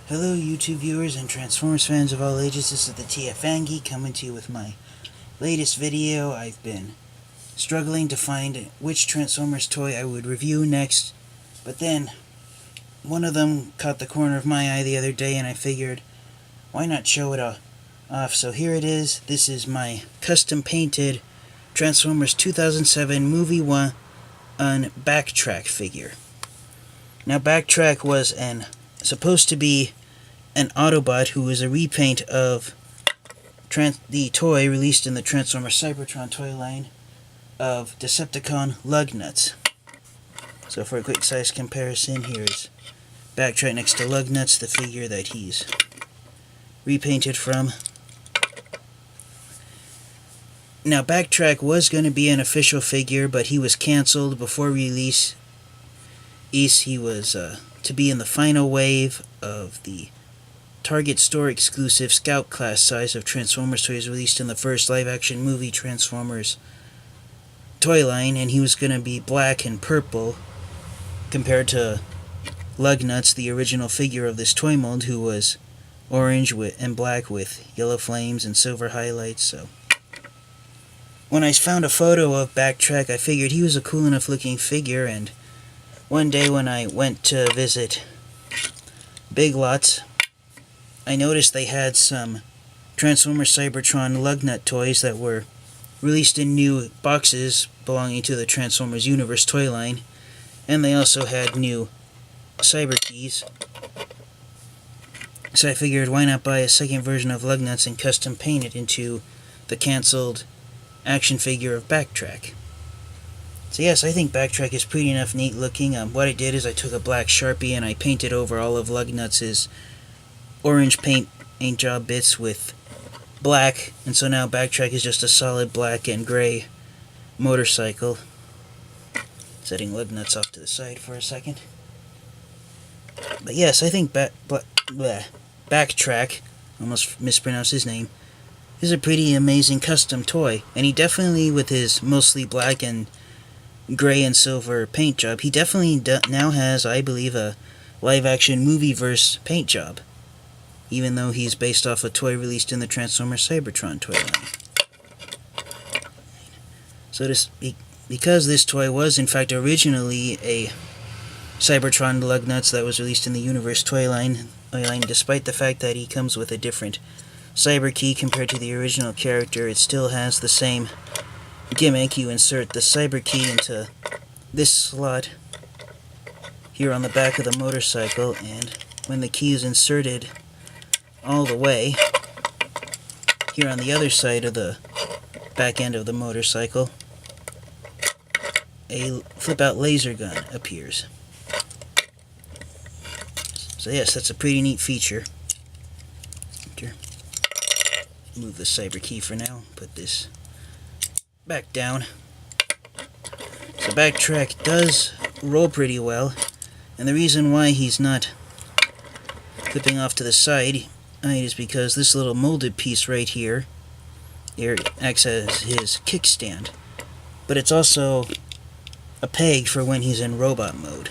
Hello YouTube viewers and Transformers fans of all ages, this is the TF coming to you with my latest video. I've been struggling to find which Transformers toy I would review next, but then one of them caught the corner of my eye the other day and I figured, why not show it off? So here it is. This is my custom painted Transformers 2007 Movie Backtrack figure. Now Backtrack was supposed to be an Autobot who was a repaint of the toy released in the Transformers Cybertron toy line of Decepticon Lugnutz. So for a quick size comparison, here's Backtrack next to Lugnutz, the figure that he's repainted from. Now Backtrack was going to be an official figure, but he was cancelled before release. He was to be in the final wave of the Target store exclusive Scout class size of Transformers toys released in the first live-action movie Transformers toy line, and he was going to be black and purple compared to Lugnutz, the original figure of this toy mold, who was orange and black with yellow flames and silver highlights. So when I found a photo of Backtrack, I figured he was a cool enough looking figure, and one day when I went to visit Big Lots, I noticed they had some Transformers Cybertron Lugnutz toys that were released in new boxes belonging to the Transformers Universe toy line, and they also had new Cyber Keys. So I figured, why not buy a second version of Lugnutz and custom paint it into the cancelled action figure of Backtrack. So yes, I think Backtrack is pretty enough neat looking. What I did is I took a black Sharpie and I painted over all of Lugnutz's orange paint job bits with black, and so now Backtrack is just a solid black and gray motorcycle. Setting Lugnutz off to the side for a second. But yes, I think Backtrack, almost mispronounced his name, is a pretty amazing custom toy, and he definitely, with his mostly black and gray and silver paint job, he definitely now has, I believe, a live-action movie-verse paint job, even though he's based off a toy released in the Transformers Cybertron toy line. So because this toy was, in fact, originally a Cybertron Lugnutz that was released in the Universe toy line, despite the fact that he comes with a different Cyber Key compared to the original character, it still has the same gimmick. You insert the Cyber Key into this slot here on the back of the motorcycle, and when the key is inserted all the way here on the other side of the back end of the motorcycle, a flip-out laser gun appears. So yes, that's a pretty neat feature. Move the Cyber Key for now, put this back down. So Backtrack does roll pretty well, and the reason why he's not flipping off to the side is because this little molded piece right here acts as his kickstand, but it's also a peg for when he's in robot mode.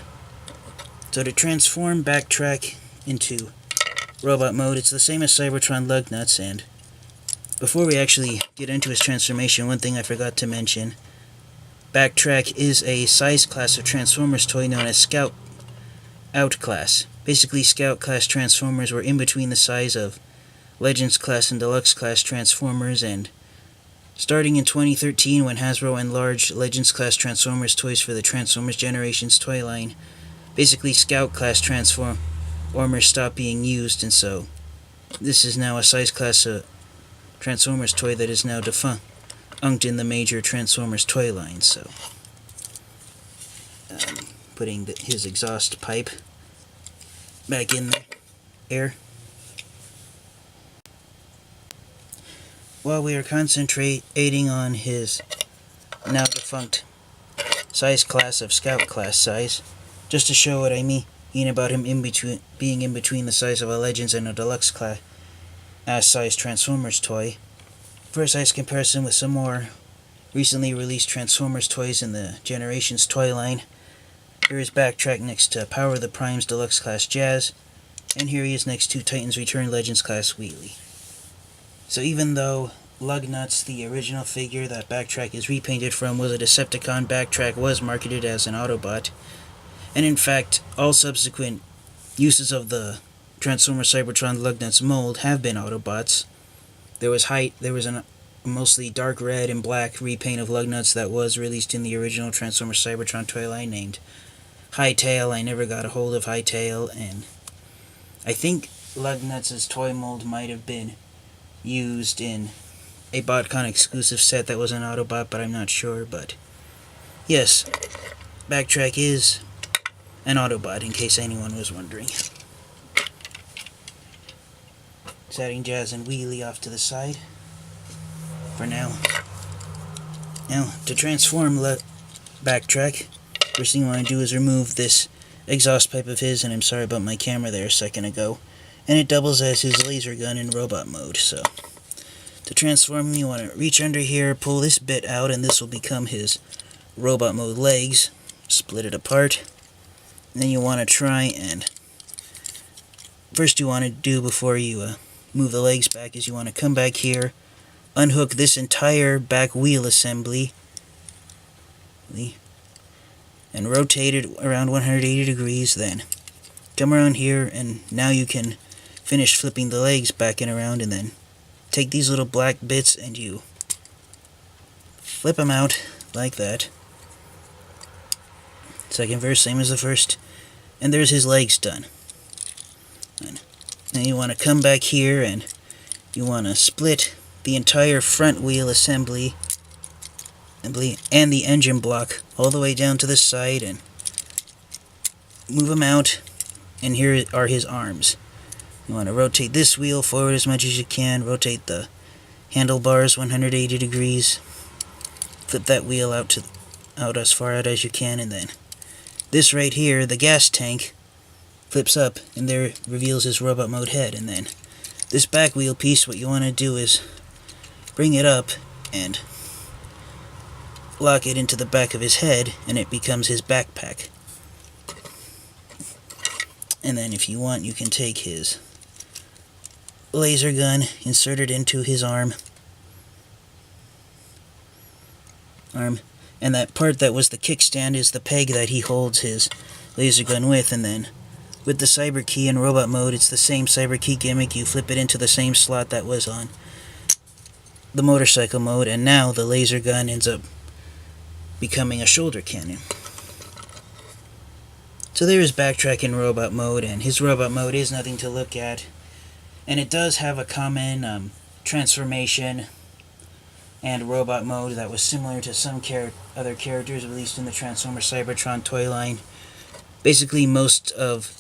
So to transform Backtrack into robot mode, it's the same as Cybertron Lugnutz, and before we actually get into his transformation, one thing I forgot to mention, Backtrack is a size class of Transformers toy known as Scout Out class. Basically, Scout class Transformers were in between the size of Legends class and Deluxe class Transformers, and starting in 2013, when Hasbro enlarged Legends class Transformers toys for the Transformers Generations toy line, basically Scout class Transformers stopped being used, and so this is now a size class of Transformers toy that is now defunct in the major Transformers toy line. So putting his exhaust pipe back in the air. While we are concentrating on his now defunct size class of Scout class size, just to show what I mean about him being in between the size of a Legends and a Deluxe class size Transformers toy, for a size comparison with some more recently released Transformers toys in the Generations toy line, here is Backtrack next to Power of the Primes Deluxe Class Jazz, And here he is next to Titans Return Legends class Wheelie. So even though Lugnutz, the original figure that Backtrack is repainted from, was a Decepticon, Backtrack was marketed as an Autobot. And in fact, all subsequent uses of the Transformer Cybertron Lugnutz mold have been Autobots. There was a mostly dark red and black repaint of Lugnutz that was released in the original Transformer Cybertron toy line named Hightail. I never got a hold of Hightail, and I think Lugnutz's toy mold might have been used in a BotCon exclusive set that was an Autobot, but I'm not sure. But yes, Backtrack is an Autobot, in case anyone was wondering. Setting Jazz and Wheelie off to the side for now. Now, to transform Backtrack, first thing you want to do is remove this exhaust pipe of his, and I'm sorry about my camera there a second ago, and it doubles as his laser gun in robot mode. So to transform him, you want to reach under here, pull this bit out, and this will become his robot mode legs. Split it apart. And then you want to try and first you want to do before you move the legs back is you want to come back here, unhook this entire back wheel assembly, and rotate it around 180 degrees. Then come around here, and now you can finish flipping the legs back and around, and then take these little black bits and you flip them out like that. Second verse, same as the first, and there's his legs done. And then you want to come back here and you want to split the entire front wheel assembly and the engine block all the way down to the side and move them out, and here are his arms. You want to rotate this wheel forward as much as you can, rotate the handlebars 180 degrees, flip that wheel out as far out as you can, and then this right here, the gas tank, flips up, and there reveals his robot mode head. And then this back wheel piece, what you want to do is bring it up and lock it into the back of his head, and it becomes his backpack. And then if you want, you can take his laser gun, insert it into his arm, and that part that was the kickstand is the peg that he holds his laser gun with. And then with the cyber key in robot mode, it's the same cyber key gimmick. You flip it into the same slot that was on the motorcycle mode, and now the laser gun ends up becoming a shoulder cannon. So there is Backtrack in robot mode, and his robot mode is nothing to look at. And it does have a common transformation and robot mode that was similar to some other characters released in the Transformer Cybertron toy line. Basically, most of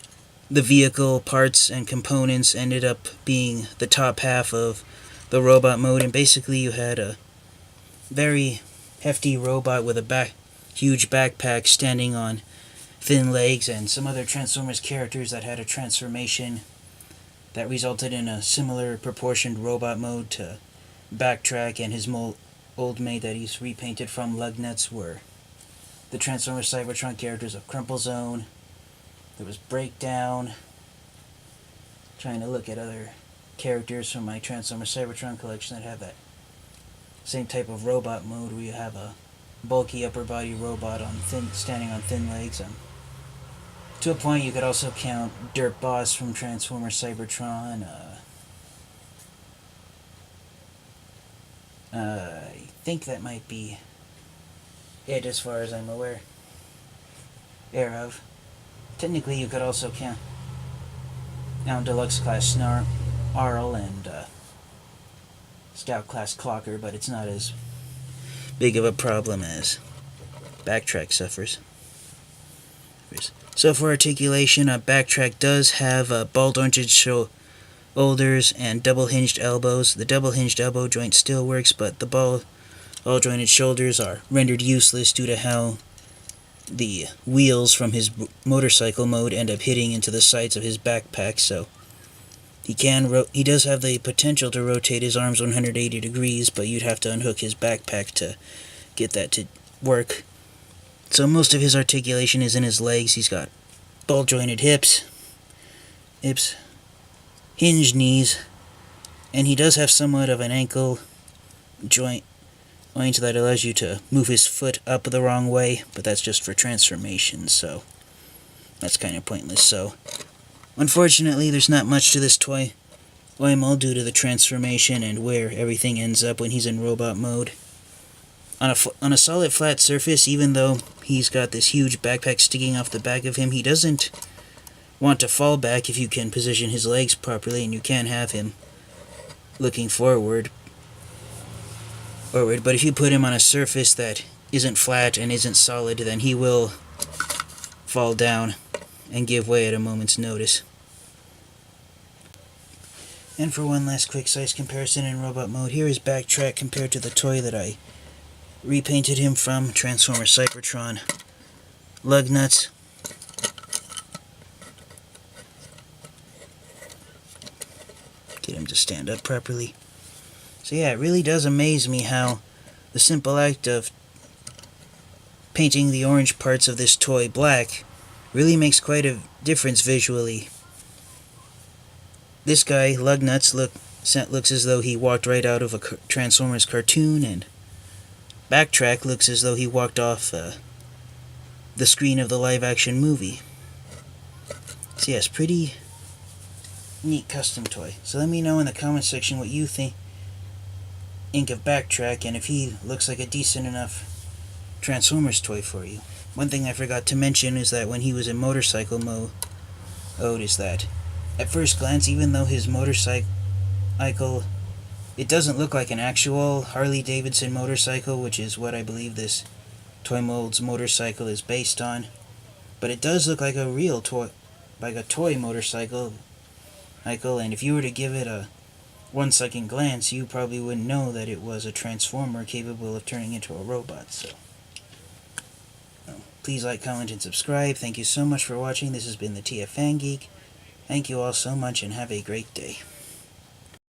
the vehicle parts and components ended up being the top half of the robot mode, and basically you had a very hefty robot with a huge backpack standing on thin legs, and some other Transformers characters that had a transformation that resulted in a similar proportioned robot mode to Backtrack, and his old mate that he's repainted from, Lugnutz, were the Transformers Cybertron characters of Crumple Zone. There was Breakdown. Trying to look at other characters from my Transformers Cybertron collection that have that same type of robot mode where you have a bulky upper body robot standing on thin legs. To a point, you could also count Dirt Boss from Transformers Cybertron. I think that might be it as far as I'm aware of. Technically, you could also count down Deluxe Class Snarl and Scout Class Clocker, but it's not as big of a problem as Backtrack suffers. So for articulation, Backtrack does have ball-jointed shoulders and double-hinged elbows. The double-hinged elbow joint still works, but the ball-jointed shoulders are rendered useless due to how the wheels from his motorcycle mode end up hitting into the sides of his backpack. So he does have the potential to rotate his arms 180 degrees, but you'd have to unhook his backpack to get that to work. So most of his articulation is in his legs. He's got ball-jointed hips, hinged knees, and he does have somewhat of an ankle joint that allows you to move his foot up the wrong way, but that's just for transformation, so that's kind of pointless. So unfortunately, there's not much to this toy mold due to the transformation and where everything ends up when he's in robot mode. On a solid flat surface, even though he's got this huge backpack sticking off the back of him, he doesn't want to fall back if you can position his legs properly, and you can have him looking forward. But if you put him on a surface that isn't flat and isn't solid, then he will fall down and give way at a moment's notice. And for one last quick size comparison in robot mode, here is Backtrack compared to the toy that I repainted him from, Transformer Cybertron Lugnutz. Get him to stand up properly. So yeah, it really does amaze me how the simple act of painting the orange parts of this toy black really makes quite a difference visually. This guy, Lugnutz, looks as though he walked right out of a Transformers cartoon, and Backtrack looks as though he walked off the screen of the live-action movie. So yes, pretty neat custom toy. So let me know in the comment section what you think of Backtrack, and if he looks like a decent enough Transformers toy for you. One thing I forgot to mention is that when he was in motorcycle mode, is that at first glance, even though his motorcycle, it doesn't look like an actual Harley-Davidson motorcycle, which is what I believe this toy mold's motorcycle is based on, but it does look like a real toy, like a toy motorcycle, and if you were to give it a 1-second glance, you probably wouldn't know that it was a Transformer capable of turning into a robot. So please like, comment, and subscribe. Thank you so much for watching. This has been the TF Fan Geek. Thank you all so much, and have a great day.